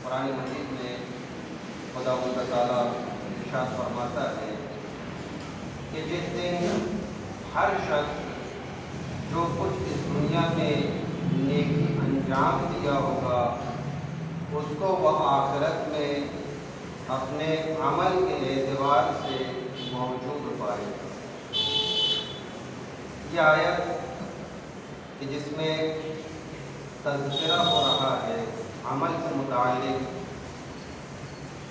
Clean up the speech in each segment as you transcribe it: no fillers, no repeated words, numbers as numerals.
قرآن مجید میں خداوند تعالیٰ ارشاد فرماتا ہے کہ جس دن ہر شخص جو کچھ اس دنیا میں نیکی انجام دیا ہوگا اس کو وہ آخرت میں اپنے عمل کے اعتبار سے موجود پائے گا۔ یہ آیت کہ جس میں تذکرہ ہو رہا ہے عمل سے متعلق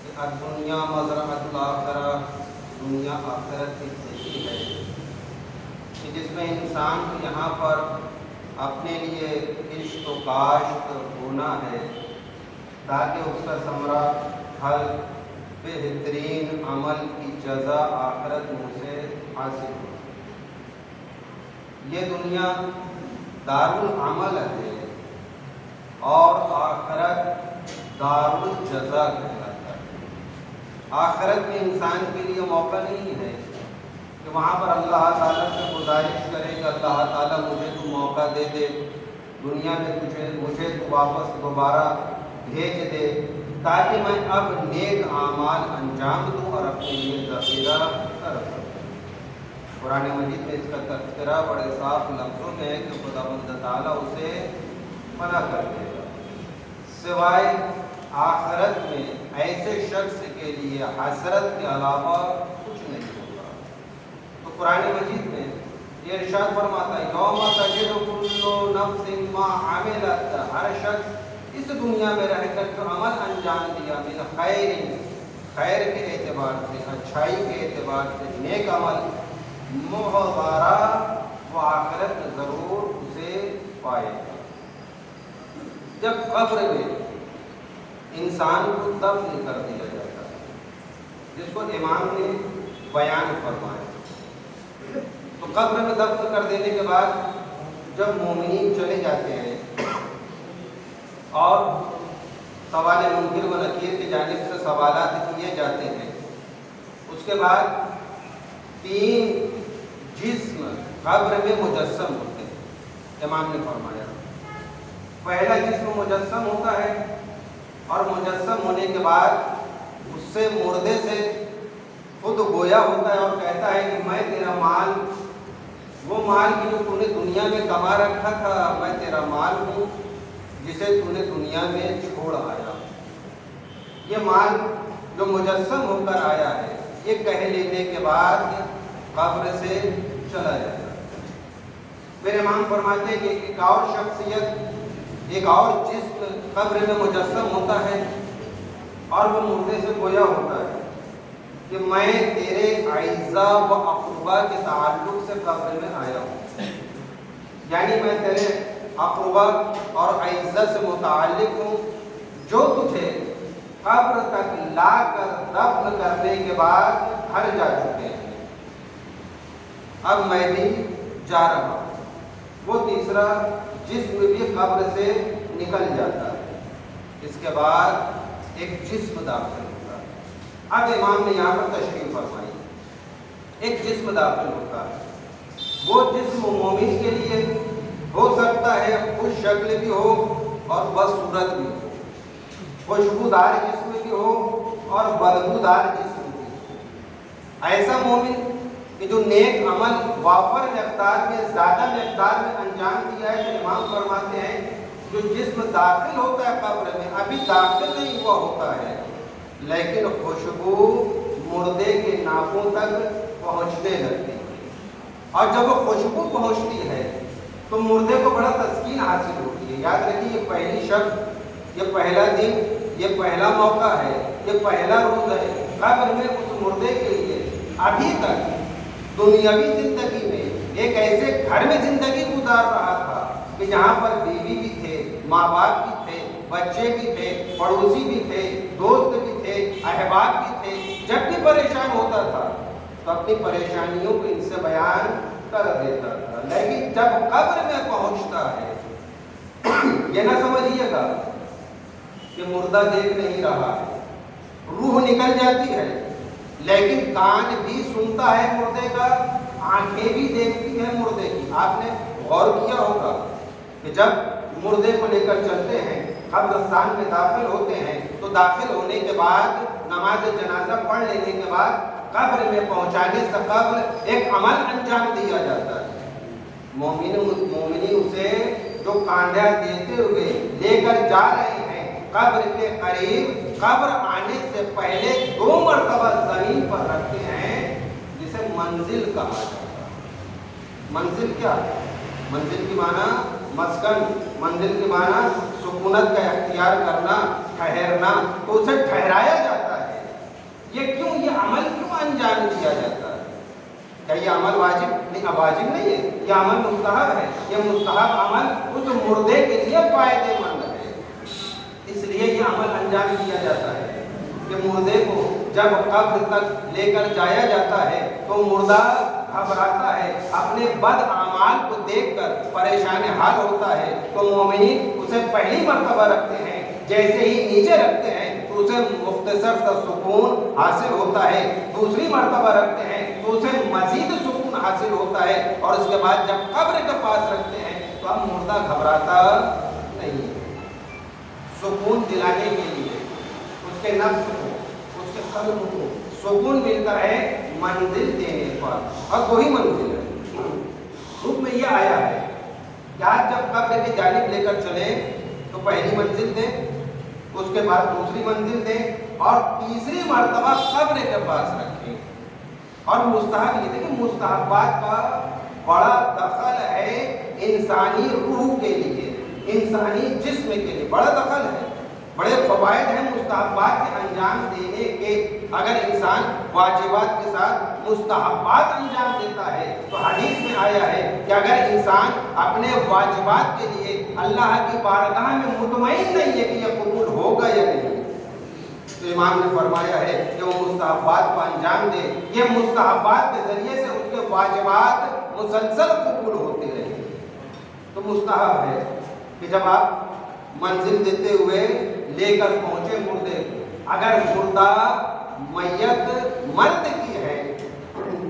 کہ الدنیا مزرعۃ الآخرہ، دنیا آخرت کی کھیتی ہے، کہ جس میں انسان کو یہاں پر اپنے لیے کشت و کاشت ہونا ہے تاکہ اس کا ثمرہ پھل بہترین عمل کی جزا آخرت میں اسے حاصل ہو۔ یہ دنیا دار العمل ہے اور آخرت دار الجزا کہلاتا ہے۔ آخرت میں انسان کے لیے موقع نہیں ہے کہ وہاں پر اللہ تعالیٰ سے گزارش کرے کہ اللہ تعالیٰ مجھے تو موقع دے دے، دنیا میں مجھے تو واپس دوبارہ بھیج دے تاکہ میں اب نیک اعمال انجام دوں اور اپنے لیے ذخیرہ کر سکوں۔ قرآن مجید میں اس کا تذکرہ بڑے صاف لفظوں میں ہے کہ خداوند تعالیٰ اسے منع کر دے گا، سوائے آخرت میں ایسے شخص کے لیے حسرت کے علاوہ کچھ نہیں ہوگا۔ تو قرآن مجید میں یہ ارشاد فرماتا ہے یوم تجد کل نفس ما عملت، ہر شخص اس دنیا میں رہ کر جو عمل انجام دیا من خیر کے اعتبار سے، اچھائی کے اعتبار سے، نیک عمل، محضرہ، وہ آخرت ضرور اسے پائے گا۔ جب قبر میں انسان کو دفن کر دیا جاتا ہے، جس کو امام نے بیان فرمایا، تو قبر میں دفن کر دینے کے بعد جب مومنین چلے جاتے ہیں اور سوال منکر و نکیر کی جانب سے سوالات کیے جاتے ہیں، اس کے بعد 3 جسم قبر میں مجسم ہوتے ہیں۔ امام نے فرمایا پہلا جسم مجسم ہوتا ہے اور مجسم ہونے کے بعد اس سے مردے سے خود گویا ہوتا ہے اور کہتا ہے کہ میں تیرا مال، وہ مال کی جو تو نے دنیا میں کما رکھا تھا، میں تیرا مال ہوں جسے تو نے دنیا میں چھوڑ آیا۔ یہ مال جو مجسم ہو کر آیا ہے، یہ کہہ لینے کے بعد قبر سے چلا جاتا ہے۔ میرے امام فرماتے ہیں کہ ایک اور شخصیت، ایک اور جسم قبر میں مجسم ہوتا ہے اور وہ مردے سے گویا ہوتا ہے کہ میں تیرے اعزا و اقربا کے تعلق سے قبر میں آیا ہوں، یعنی میں تیرے اقربا اور اعزا سے متعلق ہوں جو تجھے قبر تک لا کر دفن کرنے کے بعد گھر جا چکے ہیں، اب میں بھی جا رہا ہوں۔ وہ تیسرا جسم بھی قبر سے نکل جاتا ہے، اس کے بعد ایک جسم داخل ہوتا ہے۔ اب امام نے یہاں پر تشریح فرمائی، ایک جسم داخل ہوتا ہے، وہ جسم مومن کے لیے ہو سکتا ہے خوش شکل بھی ہو اور بدصورت بھی ہو، خوشبودار جسم بھی ہو اور بدبودار جسم بھی ہو۔ ایسا مومن کہ جو نیک عمل وافر مقدار میں، زیادہ مقدار میں انجام دیا ہے، تو امام فرماتے ہیں جو جسم داخل ہوتا ہے قبر میں ابھی داخل نہیں ہوا ہوتا ہے، لیکن خوشبو مردے کے ناکوں تک پہنچنے لگتی ہے، اور جب وہ خوشبو پہنچتی ہے تو مردے کو بڑا تسکین حاصل ہوتی ہے۔ یاد رکھیے یہ پہلی شب، یہ پہلا دن، یہ پہلا موقع ہے، یہ پہلا روز ہے قبر میں اس مردے کے لیے۔ ابھی تک دنیاوی زندگی میں ایک ایسے گھر میں زندگی گزار رہا تھا کہ جہاں پر بیوی بھی تھے، ماں باپ بھی تھے، بچے بھی تھے، پڑوسی بھی تھے، دوست بھی تھے، احباب بھی تھے۔ جب بھی پریشان ہوتا تھا تو اپنی پریشانیوں کو ان سے بیان کر دیتا تھا، لیکن جب قبر میں پہنچتا ہے یہ نہ سمجھیے گا کہ مردہ دیکھ نہیں رہا ہے، روح نکل جاتی ہے لیکن کان بھی سنتا ہے مردے کا، آنکھیں بھی دیکھتی ہیں مردے کی۔ آپ نے غور کیا ہوگا کہ جب مردے کو لے کر چلتے ہیں، قبرستان میں داخل ہوتے ہیں تو داخل ہونے کے بعد نماز جنازہ پڑھ لینے کے بعد قبر میں پہنچانے سے قبل ایک عمل انجام دیا جاتا ہے. مومنی اسے جو کاندھا دیتے ہوئے لے کر جا رہے ہیں قبر کے قریب، قبر آنے سے پہلے 2 مرتبہ زمین پر رکھتے ہیں، جسے منزل کہا جاتا ہے. منزل کیا؟ منزل کی معنی مسکن، منزل کی معنی سکونت کا اختیار کرنا، ٹھہرنا، تو اسے ٹھہرایا جاتا ہے. یہ کیوں، یہ عمل کیوں انجام دیا جاتا ہے؟ کیا یہ عمل واجب نہیں؟ واجب نہیں ہے، یہ عمل مستحب ہے. یہ مستحب عمل اس مردے کے لیے فائدے مند ہے، اس لیے یہ عمل انجام دیا جاتا ہے کہ مردے کو جب قبر تک لے کر جایا جاتا ہے تو مردہ گھبراتا ہے، اپنے بد اعمال کو دیکھ کر پریشان حال ہوتا ہے، تو مومنین اسے پہلی مرتبہ رکھتے ہیں. جیسے ہی نیچے رکھتے ہیں تو اسے مختصر سا سکون حاصل ہوتا ہے، دوسری مرتبہ رکھتے ہیں تو اسے مزید سکون حاصل ہوتا ہے، اور اس کے بعد جب قبر کے پاس رکھتے ہیں تو اب مردہ گھبراتا نہیں ہے. سکون دلانے کے لیے اس کے نفس کو، اس کے قلب کو سکون ملتا ہے منزل دینے پر، اور وہی منزل ہے. حکم میں یہ آیا ہے کہ آج جب قبر کی جانب لے کر چلیں تو پہلی منزل دیں، اس کے بعد دوسری منزل دیں، اور تیسری مرتبہ قبر کے پاس رکھیں. اور مستحب یہ دیکھیں، مستحبات کا بڑا دخل ہے انسانی روح کے لیے، انسانی جسم کے لیے بڑا دخل ہے، بڑے فوائد ہیں مستحبات کے انجام دینے کے. اگر انسان واجبات کے ساتھ مستحبات انجام دیتا ہے تو حدیث میں آیا ہے کہ اگر انسان اپنے واجبات کے لیے اللہ کی بارگاہ میں مطمئن نہیں ہے کہ یہ قبول ہوگا یا نہیں، تو امام نے فرمایا ہے کہ وہ مستحبات کو انجام دے. یہ مستحبات کے ذریعے سے اس کے واجبات مسلسل قبول ہوتے رہے. تو مستحب ہے کہ جب آپ منزل دیتے ہوئے لے کر پہنچے مردے کو، اگر مردہ میت مرد کی ہے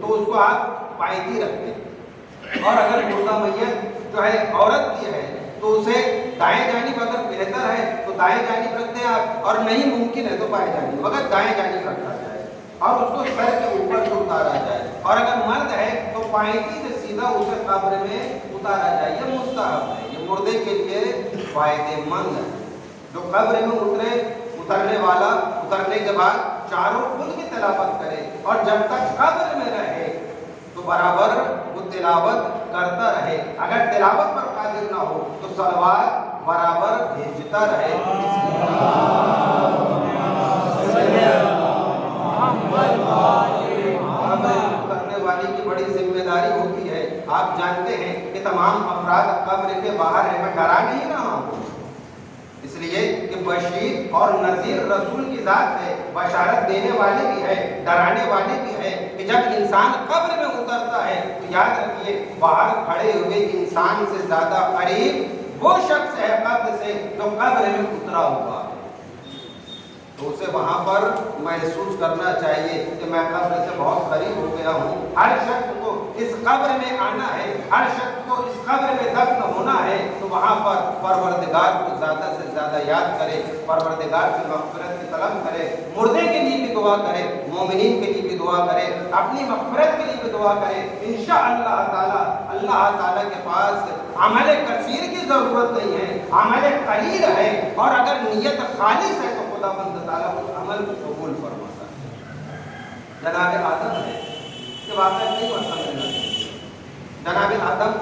تو اس کو آپ پائیدی رکھتے ہیں، اور اگر مردہ میت جو ہے عورت کی ہے تو اسے دائیں جانب اگر بہتر ہے تو دائیں جانب رکھتے ہیں آپ، اور نہیں ممکن ہے تو بائیں جانب، مگر دائیں جانب رکھا جائے اور اس کو سر کے اوپر سے اتارا جائے. اور اگر مرد ہے تو پائیدی سے سیدھا اسے قبر میں اتارا جائے. یہ مستحب ہے، یہ مردے کے لیے فائدے مند ہے. جو قبر میں اترنے والا اترنے کے بعد چاروں کن کی تلاوت کرے، اور جب تک قبر میں رہے تو برابر وہ تلاوت کرتا رہے. اگر تلاوت پر قادر نہ ہو تو صلوات برابر بھیجتا رہے. کرنے والی کی بڑی ذمہ داری ہوتی ہے. آپ جانتے ہیں کہ تمام افراد قبر کے باہر ہیں، میں ڈرا نہیں رہا ہوں، اس لیے کہ بشیر اور نذیر رسول کی ذات ہے، بشارت دینے والی بھی ہے، ڈرانے والی بھی ہے کہ جب انسان قبر میں اترتا ہے تو یاد رکھیے باہر کھڑے ہوئے انسان سے زیادہ قریب وہ شخص ہے قبر سے جو قبر میں اترا ہوا ہے. تو اسے وہاں پر محسوس کرنا چاہیے کہ میں قبر سے بہت قریب ہو گیا ہوں. ہر شخص کو اس قبر میں آنا ہے، ہر شخص کو اس قبر میں دفن ہونا ہے، تو وہاں پر پروردگار کو زیادہ سے زیادہ یاد کرے، پروردگار کی مغفرت کی طلب کرے، مردے کے لیے بھی دعا کرے، مومنین کے لیے بھی دعا کرے، اپنی مغفرت کے لیے بھی دعا کرے. انشاءاللہ تعالی اللہ تعالی کے پاس عمل کثیر کی ضرورت نہیں ہے، عمل قلیل ہے، اور اگر نیت خالص ہے تو خدا بند تعالیٰ اس عمل کو قبول فرماتا ہے. جناب آدم ہے کہ واقعہ نہیں پڑھتا ملنا. جناب آدم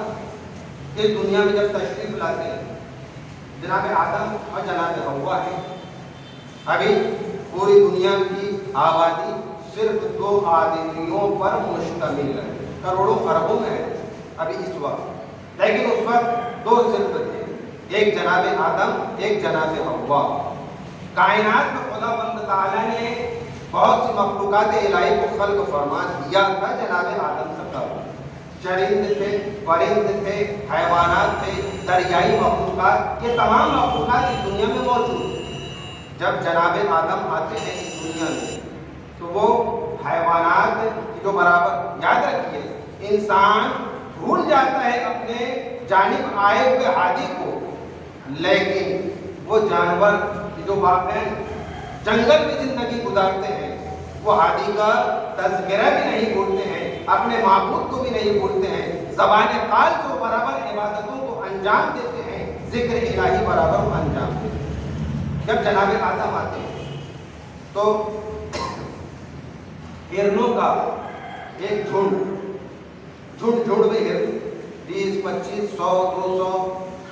اس دنیا میں جب تشریف لاتے ہیں، جناب آدم اور جناب حوا ہے. ابھی پوری دنیا کی آبادی صرف 2 آدمیوں پر مشتمل ہے، کروڑوں اربوں میں ہے ابھی اس وقت، لیکن اس وقت 2 صرف تھے، ایک جناب آدم، ایک جناب حوا. کائنات میں خدا بند تعالیٰ نے بہت سی مخلوقات الہی کو خلق فرما دیا تھا جناب آدم سے قبل. چرند تھے، پرند تھے، حیوانات تھے، دریائی مخلوقات، یہ تمام مخلوقات اس دنیا میں موجود ہیں. جب جناب آدم آتے ہیں اس دنیا میں تو وہ حیوانات کی جو برابر، یاد رکھیے انسان بھول جاتا ہے اپنے جانب آئے ہوئے ہادی کو، لیکن وہ جانور جو واقعی جنگل میں زندگی گزارتے ہیں، وہ ہادی کا تذکرہ بھی نہیں بھولتے ہیں، اپنے معبود کو بھی نہیں بھولتے ہیں، زبان قال کو برابر عبادتوں کو انجام دیتے ہیں، ذکر الہی برابر انجام دیتے ہیں۔ جب جناب آدم آتے ہیں تو ہرنوں کا ایک جھنڈ میں ہرن 20، 25، 100، 200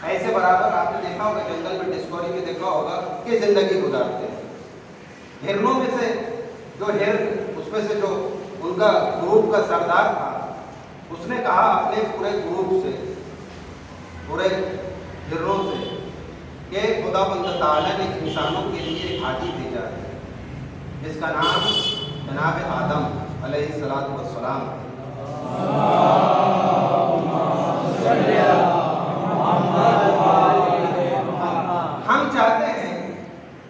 ایسے برابر آپ نے دیکھا ہوگا، جنگل میں ڈسکوری میں دیکھا ہوگا کہ زندگی گزارتے ہیں۔ ہرنوں میں سے جو ہرن، اس میں سے جو ان کا گروپ کا سردار تھا، اس نے کہا اپنے پورے گروپ سے، پورے ہرنوں سے، کہ خدا بند تعالیٰ نے انسانوں کے لیے ایک ہادی بھیجا ہے جس کا نام جناب آدم علیہ السلام ہے۔ ہم چاہتے ہیں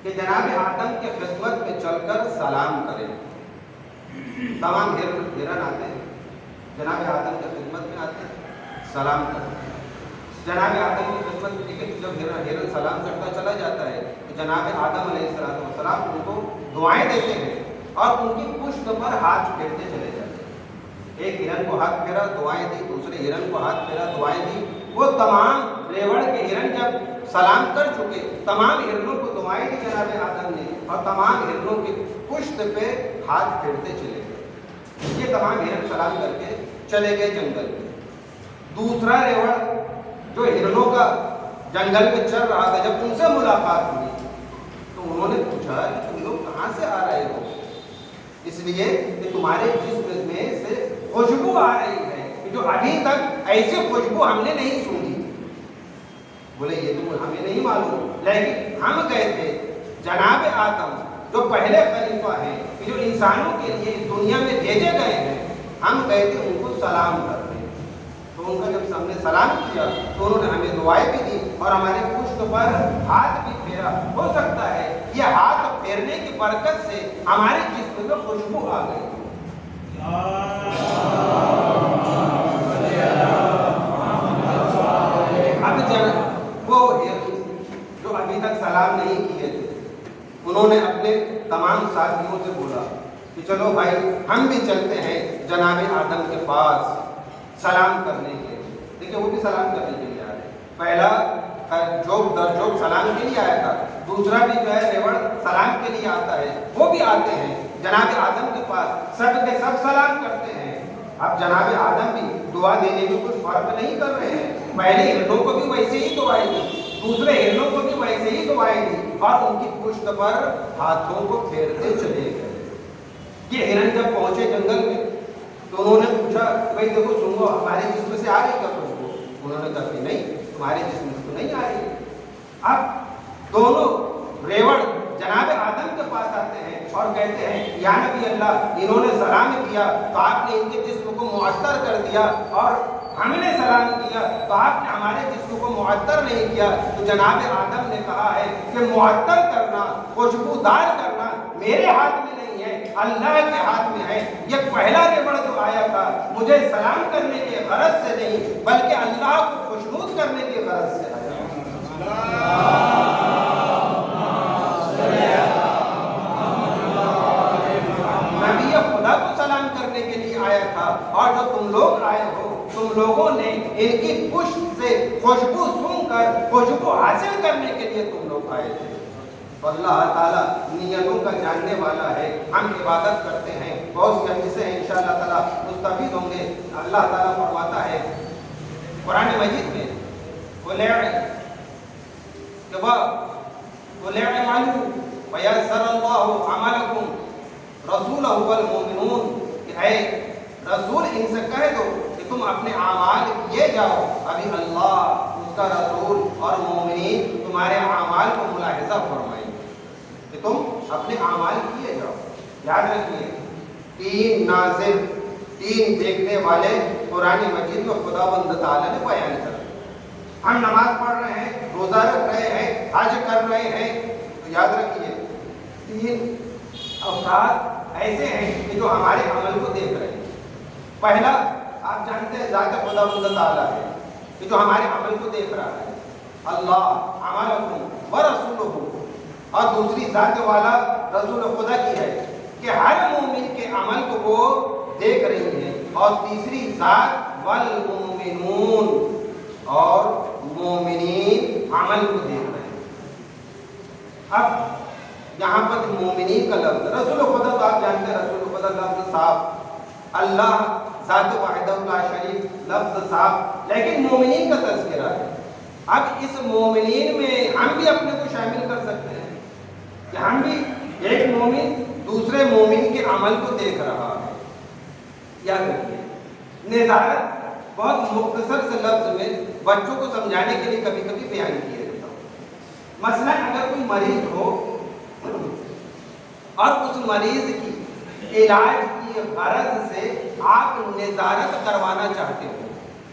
کہ جناب آدم کے خدمت میں چل کر سلام کریں۔ تمام ہرن آتے ہیں، جناب آدم کی خدمت میں آتے ہیں، سلام کرتے ہیں۔ جناب آدم کی خدمت میں دیکھیں، جب ہرن سلام کرتا چلا جاتا ہے تو جناب آدم علیہ السلام ان کو دعائیں دیتے ہیں اور ان کی پشت پر ہاتھ پھیرتے چلے جاتے ہیں۔ ایک ہرن کو ہاتھ پھیرا، دعائیں دی، دوسرے ہرن کو ہاتھ پھیرا، دعائیں دی۔ وہ تمام ریوڑ کے ہرن جب سلام کر چکے، تمام ہرنوں کو دعائیں دی جناب آدم نے، اور تمام ہرنوں کی پشت پہ ہاتھ پھیرتے چلے گئے۔ یہ تمام ہرن سلام کر کے چلے گئے جنگل میں۔ دوسرا ریوڑ جو ہرنوں کا جنگل میں چل رہا تھا، جب ان سے ملاقات ہوئی تو انہوں نے پوچھا کہ تم لوگ کہاں سے آ رہے ہو؟ اس لیے کہ تمہارے جسم میں سے خوشبو آ رہی ہے کہ جو ابھی تک ایسی خوشبو ہم نے نہیں سنی۔ بولے یہ تو ہمیں نہیں معلوم، لیکن ہم کہتے جناب آدم جو پہلے خلیفہ ہیں، جو انسانوں کے لیے اس دنیا میں بھیجے گئے ہیں، ہم کہتے ان کو سلام کرتے ہیں۔ تو ان کا جب ہم نے سلام کیا تو انہوں نے ہمیں دعائیں بھی دی اور ہمارے پشت پر ہاتھ بھی پھیرا۔ ہو سکتا ہے یہ ہاتھ پھیرنے کی برکت سے ہمارے جسم میں خوشبو آ گئی۔ اب وہ جو ابھی تک سلام نہیں کیے تھے، انہوں نے اپنے تمام ساتھیوں سے بولا کہ چلو بھائی ہم بھی چلتے ہیں جناب آدم کے پاس سلام کرنے کے لیے۔ دیکھیں وہ بھی سلام کرنے کے لیے آ رہے۔ پہلا جو سلام کے لیے آیا تھا، دوسرا بھی جو ہے ریوڑ سلام کے لیے آتا ہے، وہ بھی آتے ہیں جناب آدم کے پاس، سب کے سب سلام کرتے ہیں۔ اب جناب آدم بھی دعا دینے میں کچھ فرق نہیں کر رہے ہیں، پہلے ہرنوں کو بھی ویسے ہی دعائیں دی، دوسرے ہرنوں کو بھی ویسے ہی دعائیں دی، اور ان کی پشت پر ہاتھوں کو پھیرتے چلے گئے۔ یہ ہرن جب پہنچے جنگل میں تو انہوں نے پوچھا بھائی دیکھو سنو، ہمارے جسم سے آ رہی کیا خوشبو؟ انہوں نے کہا کہ نہیں، تمہارے جسم سے تو نہیں آ رہی۔ اب دونوں ریوڑ جناب آدم کے پاس آتے ہیں اور کہتے ہیں یا نبی اللہ، انہوں نے سلام کیا تو آپ نے ان کے جسم کو معطر کر دیا، اور ہم نے سلام کیا تو آپ نے ہمارے جسم کو معطر نہیں کیا۔ تو جناب آدم نے کہا ہے کہ معطر کرنا، خوشبودار کرنا میرے ہاتھ میں نہیں ہے، اللہ کے ہاتھ میں ہے۔ یہ پہلا ریوڑ جو آیا تھا مجھے سلام کرنے کے غرض سے نہیں، بلکہ اللہ کو خوشنود کرنے کے غرض سے آیا۔ نبی خدا کو سلام کرنے کے لیے آیا تھا، اور جو تم لوگ آئے ہو، تم لوگوں نے ان کی پشت سے خوشبو سن کر خوشبو حاصل کرنے کے لیے تم لوگ آئے تھے۔ تو اللہ تعالیٰ نیتوں کا جاننے والا ہے۔ ہم عبادت کرتے ہیں، بہت سی حدیثیں ہیں انشاءاللہ تعالیٰ مستفید ہوں گے۔ اللہ تعالیٰ فرماتا ہے قرآن مجید میں وَيَسَّرَ اللَّهُ عَمَلَكُمْ رَسُولَهُ وَالْمُؤْمِنُونَ، کہ اے رسول ان سے کہہ دو کہ تم اپنے اعمال کیے جاؤ، ابھی اللہ، اس کا رسول اور مومنین تمہارے اعمال کو ملاحظہ فرمائیں کہ تم اپنے اعمال کیے جاؤ۔ یاد رکھیے، تین ناظر، تین دیکھنے والے قرآن مجید میں خدا بند تعالیٰ نے بیان کر۔ ہم نماز پڑھ رہے ہیں، روزہ رکھ رہے ہیں، حج کر رہے ہیں، تو یاد رکھیے تین افراد ایسے ہیں کہ جو ہمارے عمل کو دیکھ رہے ہیں۔ پہلا آپ جانتے ہیں ذات خدا بند تعالیٰ ہے کہ جو ہمارے عمل کو دیکھ رہا ہے۔ اللہ عملکم ورسولہ، اور دوسری ذات والا رسول خدا کی ہے کہ ہر مومن کے عمل کو وہ دیکھ رہی ہے، اور تیسری ذات والمومنون، اور مومنین عمل کو دیکھ رہے ہیں۔ اب یہاں پر مومنین کا لفظ، رسول خدا تو آپ جانتے ہیں رسول خدا لفظ صاحب، اللہ ذات واحدہ لا شریک لفظ صاحب، لیکن مومنین کا تذکرہ ہے۔ اب اس مومنین میں ہم بھی اپنے کو شامل کر سکتے ہیں کہ ہم بھی ایک مومن دوسرے مومن کے عمل کو دیکھ رہا ہے۔ یاد رکھیے، نظارت بہت مختصر سے لفظ میں بچوں کو سمجھانے کے لیے کبھی کبھی بیان کیا جاتا ہے۔ مثلا اگر کوئی مریض ہو اور اس مریض کی علاج کی غرض سے آپ نظارت کروانا چاہتے ہو،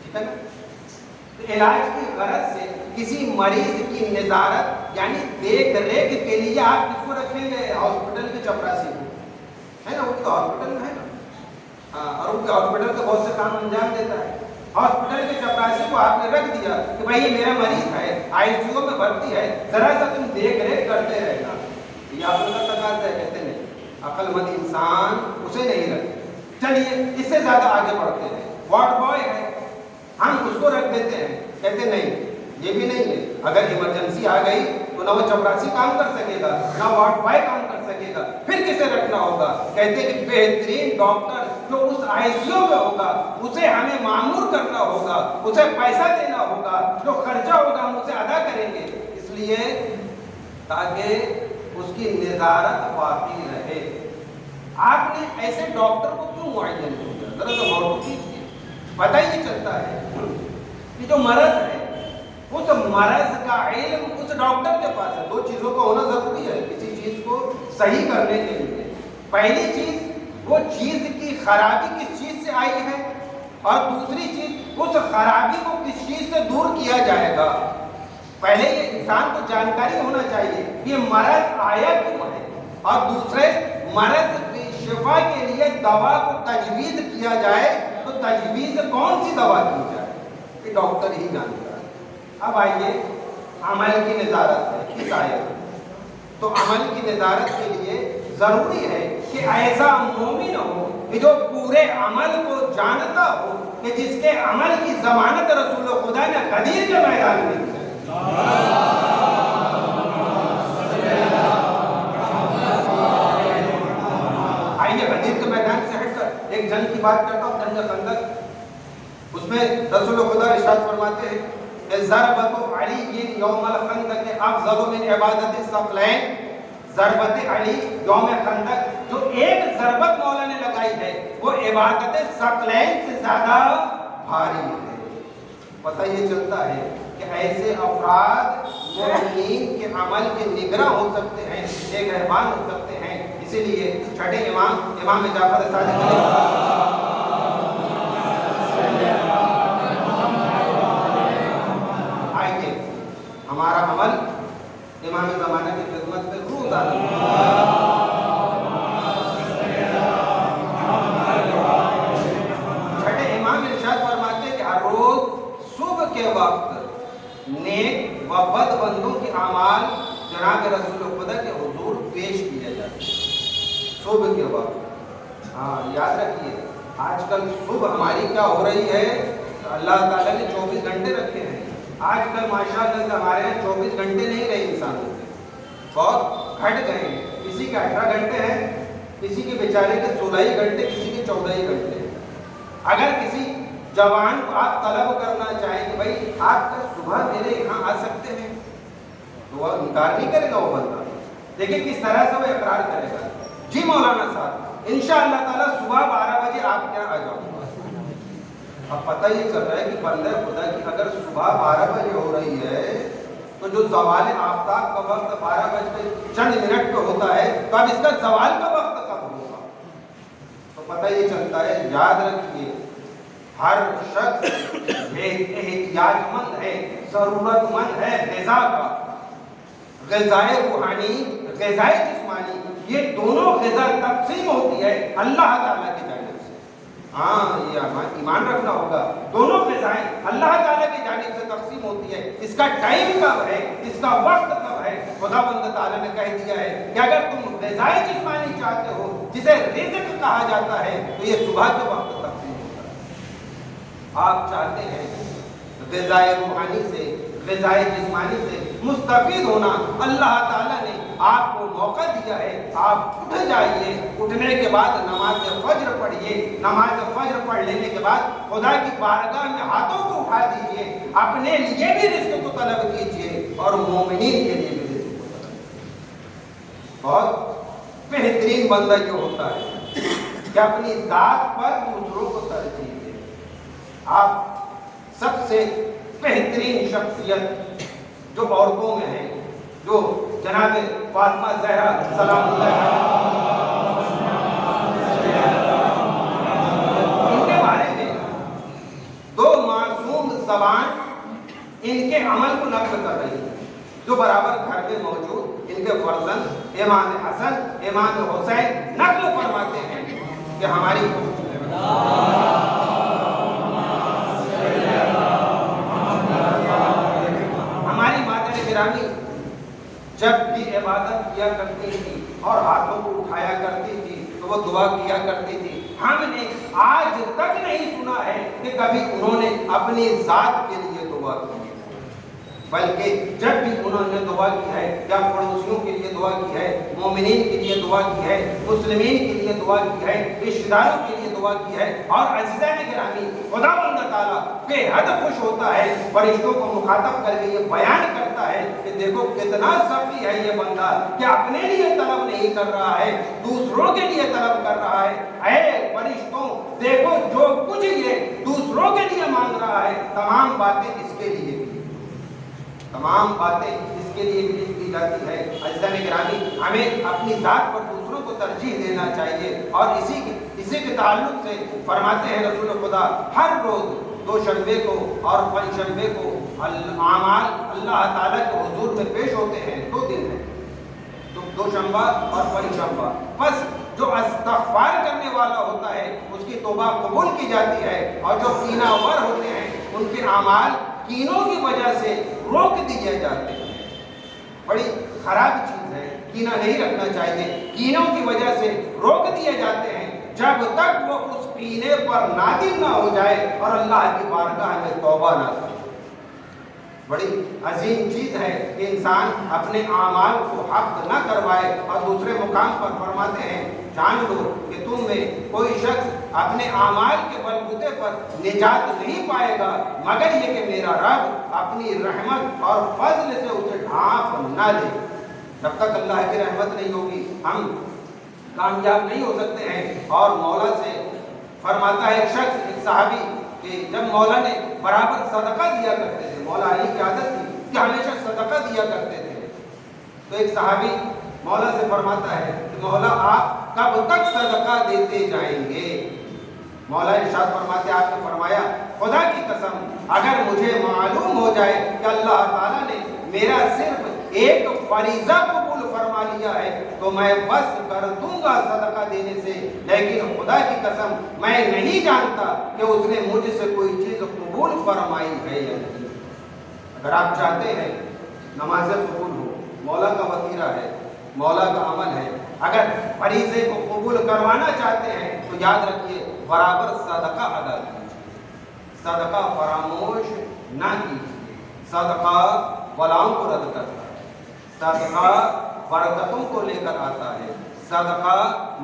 ٹھیک ہے نا، تو علاج کی غرض سے کسی مریض کی نظارت یعنی دیکھ ریکھ کے لیے آپ کس کو رکھیں گے؟ ہاسپٹل کے چپراسی کو، ہے نا، وہ تو ہاسپٹل میں ہے نا، اور ان کے ہاسپٹل کے بہت سے کام انجام دیتا ہے۔ ہاسپٹل کے چپراسی کو آپ نے رکھ دیا کہ بھائی یہ میرا مریض ہے، آئی سی یو میں بھرتی ہے، ذرا سا تم دیکھ ریکھ کرتے رہنا، یہ آپ لوگ کا تقاضا ہے، کہتے نہیں، عقل مند انسان اسے نہیں رکھتے۔ چلیے اس سے زیادہ آگے بڑھتے ہیں، وارڈ بوائے ہے، ہم اس کو رکھ دیتے ہیں، کہتے نہیں یہ بھی نہیں ہے، اگر ایمرجنسی آ گئی تو نہ وہ چپراسی کام کر سکے گا نہ وارڈ بوائے کام کر سکے گا، پھر کسے رکھنا ہوگا؟ کہتے کہ بہترین ڈاکٹر جو اس آئی سی یو میں ہوگا اسے ہمیں معمور کرنا ہوگا، اسے پیسہ دینا ہوگا، جو خرچہ ہوگا ہم اسے ادا کریں گے، اس لیے تاکہ اس کی نظارت باقی رہے۔ آپ نے ایسے ڈاکٹر کو کیوں معین کیا؟ ذرا سا غور کیجیے، پتہ ہی چلتا ہے کہ جو مرض ہے اس مرض کا علم اس ڈاکٹر کے پاس ہے۔ دو چیزوں کا ہونا ضروری ہے کسی چیز کو صحیح کرنے کے لیے۔ پہلی چیز وہ چیز کی خرابی کس چیز سے آئی ہے، اور دوسری چیز اس خرابی کو کس چیز سے دور کیا جائے گا۔ پہلے یہ انسان کو جانکاری ہونا چاہیے یہ مرض آیا کیوں ہے، اور دوسرے مرض کی شفا کے لیے دوا کو تجویز کیا جائے تو تجویز کون سی دوا کی جائے، یہ ڈاکٹر ہی جانتا ہے۔ اب آئیے عمل کی نظارت ہے اس آیت، تو عمل کی نظارت کے لیے ضروری ہے کہ ایسا مومن ہو کہ جو پورے عمل کو جانتا ہو، کہ جس کے عمل کی ضمانت رسول خدا نے غدیر کے میدان میں دی۔ آئیے غدیر کے میدان سے ہٹ کر ایک جنگ کی بات کرتا ہوں، جنگ خندق۔ اس میں رسول خدا ارشاد فرماتے ہیں ضربت علی یوم الخندق افضل من عبادت الثقلین، ضربت علی یوم خندق جو ایک ضربت مولا نے لگائی ہے وہ عبادت ثقلین سے زیادہ بھاری ہے۔ پتہ یہ چلتا ہے کہ ایسے افراد مومنین کے عمل کے نگراں ہو سکتے ہیں، ایک رہبان ہو سکتے ہیں۔ اسی لیے چھٹے امام جعفر صادق ہمارا عمل امام زمانہ کی خدمت میں روز چھٹے امام ارشاد فرماتے ہیں کہ ہر روز صبح کے وقت نیک و بد بندوں کے اعمال جناب رسول خدا کے حضور پیش کیے جاتے ہیں صبح کے وقت۔ ہاں یاد رکھیے آج کل صبح ہماری کیا ہو رہی ہے، اللہ تعالیٰ نے 24 گھنٹے رکھے ہیں۔ آج کل ماشاءاللہ سے ہمارے یہاں 24 گھنٹے نہیں رہے انسانوں کے، بہت گھٹ گئے ہیں۔ کسی کے 18 گھنٹے ہیں، کسی کے بیچارے کے 16 ہی گھنٹے، کسی کے 14 ہی گھنٹے۔ اگر کسی جوان کو آپ طلب کرنا چاہیں کہ بھائی آپ کا صبح میرے یہاں آ سکتے ہیں تو وہ انکار نہیں کرے گا وہ بندہ۔ دیکھیں کس طرح سے وہ اقرار کرے گا، جی مولانا صاحب انشاءاللہ تعالیٰ صبح 12 بجے آپ کے یہاں آ جاؤں گا۔ اب پتہ یہ چل رہا ہے کہ بندہ خدا کی اگر صبح 12 بجے ہو رہی ہے تو جو زوال آفتاب کا وقت 12 بج کے چند منٹ پہ ہوتا ہے تو اب اس کا زوال کا وقت کب ہوگا؟ تو پتہ یہ چلتا ہے، یاد رکھیے ہر شخص احتیاج مند ہے، ضرورت مند ہے غذا کا، غذائے روحانی، غذائے جسمانی، یہ دونوں غذا تقسیم ہوتی ہے اللہ تعالیٰ کی جانب سے۔ ہاں یہ ایمان رکھنا ہوگا، دونوں غذائیں اللہ تعالیٰ کی جانب سے تقسیم ہوتی ہے۔ اس کا ٹائم کب ہے، اس کا وقت کب ہے، خدا بند تعالیٰ نے کہہ دیا ہے کہ اگر تم غذائے جسمانی چاہتے ہو جسے رزق کہا جاتا ہے تو یہ صبح کے وقت تقسیم ہوتا ہے۔ آپ چاہتے ہیں غذائے روحانی سے غذائے جسمانی سے مستفید ہونا، اللہ تعالیٰ نے آپ کو موقع دیا ہے، آپ اٹھ جائیے، اٹھنے کے بعد نماز فجر پڑھیے، نماز فجر پڑھ لینے کے بعد خدا کی بارگاہ میں ہاتھوں کو اٹھا دیجیے، اپنے لیے بھی رزق کو طلب کیجیے اور مومنین کے لیے بھی رزق کو طلب کیجیے۔ بہت بہترین بندہ یہ ہوتا ہے کہ اپنی ذات پر دوسروں کو ترجیح دے۔ آپ سب سے بہترین شخصیت جو عورتوں میں ہے، جو جناب فاطمہ زہرا سلام اللہ علیہا، ان کے بارے میں دو معصوم زبان ان کے عمل کو نقل کر رہی ہے، جو برابر گھر میں موجود ان کے فرزند امام حسن امام حسین نقل فرماتے ہیں کہ ہماری مادر گرامی جب بھی عبادت کیا کرتی تھی اور ہاتھوں کو اٹھایا کرتی تھی تو وہ دعا کیا کرتی تھی۔ ہم نے آج تک نہیں سنا ہے کہ کبھی انہوں نے اپنی ذات کے لیے دعا کی، بلکہ جب بھی انہوں نے دعا کی ہے یا پڑوسیوں کے لیے دعا کی ہے، مومنین کے لیے دعا کی ہے، مسلمین کے لیے دعا کی ہے، رشتہ داروں کے لیے دعا کی ہے، اور عزیزان گرامی خدا بند تعالیٰ بے حد خوش ہوتا ہے، فرشتوں کو مخاطب کر کے یہ بیان کرتا ہے کہ دیکھو کتنا سخی ہے یہ بندہ کہ اپنے لیے طلب نہیں کر رہا ہے، دوسروں کے لیے طلب کر رہا ہے۔ اے فرشتوں دیکھو جو کچھ یہ دوسروں کے لیے مانگ رہا ہے، تمام باتیں اس کے لیے بھی، تمام باتیں اس کے لیے بھی کی جاتی ہے۔ عزیزان گرامی ہمیں اپنی ذات پر دوسروں کو ترجیح دینا چاہیے، اور اسی کے تعلق سے فرماتے ہیں رسول خدا ہر روز دوشنبے کو اور پنجشنبے کو اعمال اللہ تعالیٰ کے حضور میں پیش ہوتے ہیں، 2 دن ہیں، دوشنبہ اور پنجشنبہ۔ بس جو استغفار کرنے والا ہوتا ہے اس کی توبہ قبول کی جاتی ہے، اور جو کینہ ور ہوتے ہیں ان کے اعمال کینوں کی وجہ سے روک دیے جاتے ہیں۔ بڑی خراب چیز ہے، کینہ نہیں رکھنا چاہیے، کینوں کی وجہ سے روک دیے جاتے ہیں جب تک وہ اس کینے پر نادم نہ ہو جائے اور اللہ کی بارگاہ میں توبہ نہ کرے۔ بڑی عظیم چیز ہے کہ انسان اپنے اعمال کو حق نہ کروائے، اور دوسرے مقام پر فرماتے ہیں جان لو کہ تم میں کوئی شخص اپنے اعمال کے بلبوتے پر نجات نہیں پائے گا مگر یہ کہ میرا رب اپنی رحمت اور فضل سے اسے ڈھانپ نہ لے۔ جب تک اللہ کی رحمت نہیں ہوگی ہم کامیاب نہیں ہو سکتے ہیں۔ اور مولا سے فرماتا ہے ایک شخص، ایک صحابی، کہ جب مولا نے برابر صدقہ دیا کرتے تھے، مولا علی کی عادت تھی کہ ہمیشہ صدقہ دیا کرتے تھے، تو ایک صحابی مولا سے فرماتا ہے کہ مولا آپ کب تک صدقہ دیتے جائیں گے؟ مولا ارشاد فرماتے آپ نے فرمایا خدا کی قسم اگر مجھے معلوم ہو جائے کہ اللہ تعالیٰ نے میرا صرف ایک فریضہ قبول فرما لیا ہے تو میں بس کر دوں گا صدقہ دینے سے، لیکن خدا کی قسم میں نہیں جانتا کہ اس نے مجھ سے کوئی چیز قبول فرمائی ہے یا نہیں۔ اگر آپ چاہتے ہیں نماز قبول ہو، مولا کا وطیرہ ہے، مولا کا عمل ہے، اگر فریضے کو قبول کروانا چاہتے ہیں تو یاد رکھیے برابر صدقہ ادا کیجیے، صدقہ فراموش نہ کیجیے۔ صدقہ بلاؤں کو رد کرتا ہے، صدقہ برکتوں کو لے کر آتا ہے، صدقہ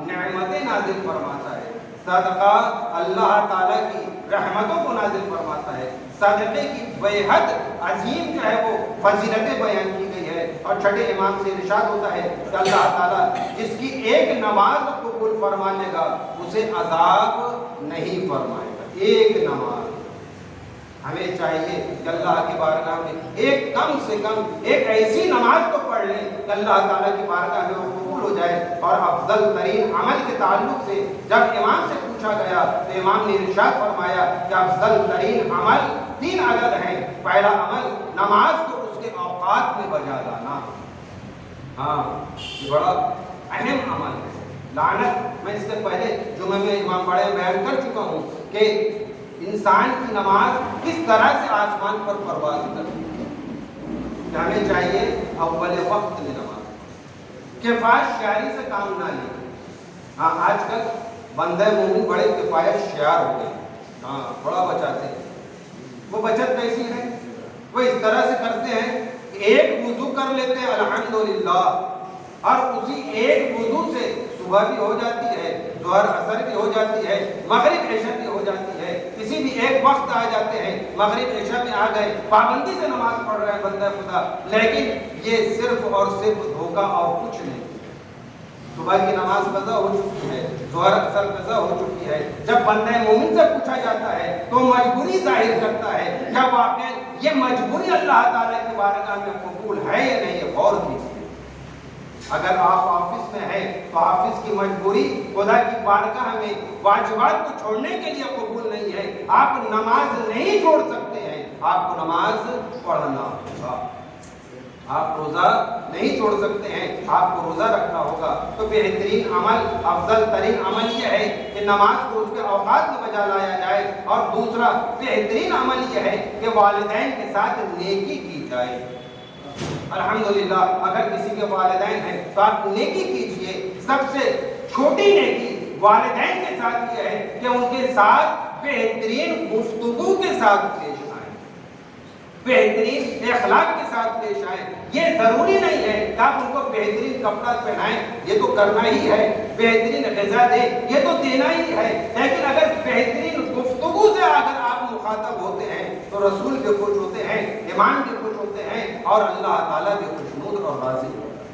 نعمتیں نازل فرماتا ہے، صدقہ اللہ تعالیٰ کی رحمتوں کو نازل فرماتا ہے۔ صدقے کی بے حد عظیم جو ہے وہ فضیلتیں بیان کی گئی ہے، اور چھٹے امام سے ارشاد ہوتا ہے کہ اللہ تعالیٰ جس کی ایک نماز قبول فرما لے گا اسے عذاب نہیں فرمائے گا۔ ایک نماز ہمیں چاہیے کہ اللہ کی بارگاہ میں ایک کم سے کم ایک ایسی نماز تو پڑھ لیں کہ اللہ تعالیٰ کی بارگاہ میں وہ قبول ہو جائے۔ اور افضل ترین عمل کے تعلق سے جب امام سے پوچھا گیا تو امام نے ارشاد فرمایا کہ افضل ترین عمل 3 عدد ہیں۔ پہلا عمل نماز کو اس کے اوقات میں بجا لانا، ہاں یہ بڑا اہم عمل ہے۔ لعنت میں اس سے پہلے جمعہ میں امام باڑے میں بیان کر چکا ہوں کہ انسان کی نماز کس طرح سے آسمان پر پرواز کرتی ہے۔ ہمیں چاہیے اول وقت میں کفایت شعاری سے کام نہ لیں۔ ہاں آج کل بندہ مومن بڑے کفایت شعار ہو گئے، ہاں بڑا بچاتے ہیں۔ وہ بچت کیسی ہے؟ وہ اس طرح سے کرتے ہیں کہ ایک وضو کر لیتے ہیں الحمدللہ، اور اسی ایک وضو سے صبح بھی ہو جاتی ہے، ظہر عصر بھی ہو جاتی ہے، مغرب عشاء بھی ہو جاتی ہے، کسی بھی ایک وقت آ جاتے ہیں، مغرب عشاء میں آ گئے، پابندی سے نماز پڑھ رہے ہیں بندہ خدا، لیکن یہ صرف اور صرف دھوکہ اور کچھ نہیں۔ صبح کی نماز قضا ہو چکی ہے، ظہر عصر قضا ہو چکی ہے، جب بندہ مومن سے پوچھا جاتا ہے تو مجبوری ظاہر کرتا ہے، کیا واقعا یہ مجبوری اللہ تعالیٰ کی بارگاہ میں قبول ہے یا نہیں؟ یہ غور کیجیے۔ اگر آپ آفس میں ہیں تو آفس کی مجبوری خدا کی بارگاہ میں واجبات کو چھوڑنے کے لیے قبول نہیں ہے، آپ نماز نہیں چھوڑ سکتے ہیں، آپ کو نماز پڑھنا ہوگا، آپ روزہ نہیں چھوڑ سکتے ہیں، آپ کو روزہ رکھنا ہوگا۔ تو بہترین عمل، افضل ترین عمل یہ ہے کہ نماز کو اس کے اوقات میں بجا لایا جائے، اور دوسرا بہترین عمل یہ ہے کہ والدین کے ساتھ نیکی کی جائے۔ الحمدللہ اگر کسی کے والدین ہیں تو آپ نیکی کیجئے۔ سب سے چھوٹی نیکی والدین کے ساتھ یہ ہے کہ ان کے ساتھ بہترین گفتگو کے ساتھ پیش آئیں، بہترین اخلاق کے ساتھ پیش آئیں۔ یہ ضروری نہیں ہے کہ آپ ان کو بہترین کپڑا پہنائیں، یہ تو کرنا ہی ہے، بہترین غذا دیں، یہ تو دینا ہی ہے، لیکن اگر بہترین گفتگو سے اگر آپ مخاطب ہوتے ہیں تو رسول بھی خوش ہوتے ہیں، ایمان بھی خوش ہوتے ہیں، اور اللہ تعالیٰ بھی خوشنود اور راضی ہوتا ہے۔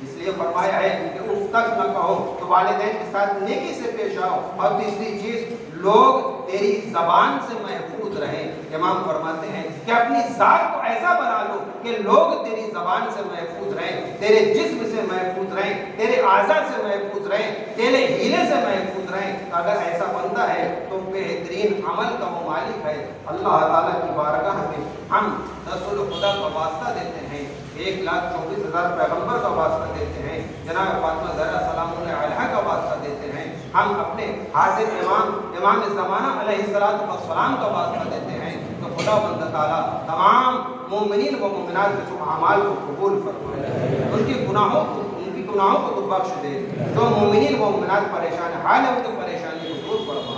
اس لیے فرمایا ہے کہ اف تک نہ کہو، تو والدین کے ساتھ نیکی سے پیش آؤ۔ اور تیسری چیز، لوگ تیری زبان سے محفوظ رہیں۔ امام فرماتے ہیں کہ اپنی ذات کو ایسا بنا لو کہ لوگ تیری زبان سے محفوظ رہیں، تیرے جسم سے محفوظ رہیں، تیرے اعضاء سے محفوظ رہیں، تیرے ہیلے سے محفوظ رہیں۔ اگر ایسا بندہ ہے تو بہترین عمل کا وہ مالک ہے۔ اللہ تعالیٰ کی بارگاہ میں ہم رسول خدا کا واسطہ دیتے ہیں، 1,24,000 پیغمبر کا واسطہ دیتے ہیں، جناب فاطمہ زہرا سلام اللہ علیہا کا واسطہ دیتے ہیں، ہم اپنے حاضر امام زمانہ علیہ السلام کا واسطہ دیتے ہیں کہ خدا بند تعالیٰ تمام مومنین و مومنات کے تم اعمال کو قبول فرمائے، ان کی گناہوں کو تو بخش دے، جو مومنین و مومنات پریشان حال ہے ان کی پریشانی کو دور فرما،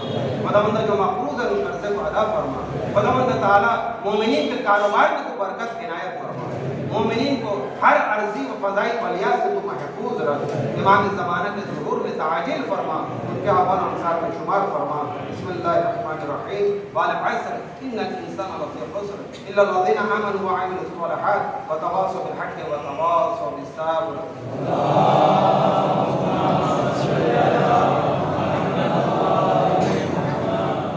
خدا بند جو مقروض ہے ان قرضے کو ادا فرما، خدا بند تعالیٰ مومنین کے کاروبار میں تو برکت عنایت فرما، مومنین کو ہر عرضی و فضائی بلیات سے تو محفوظ رکھ، امام زمانہ کے ظہور میں تعاجل فرما، ان کے آبان انصار میں شمار فرما۔ بسم اللہ الرحمن الرحیم، والعصر ان الانسان لفی خسر الا الذین آمنوا وعملوا الصالحات وتواصوا بالحق وتواصوا بالصبر۔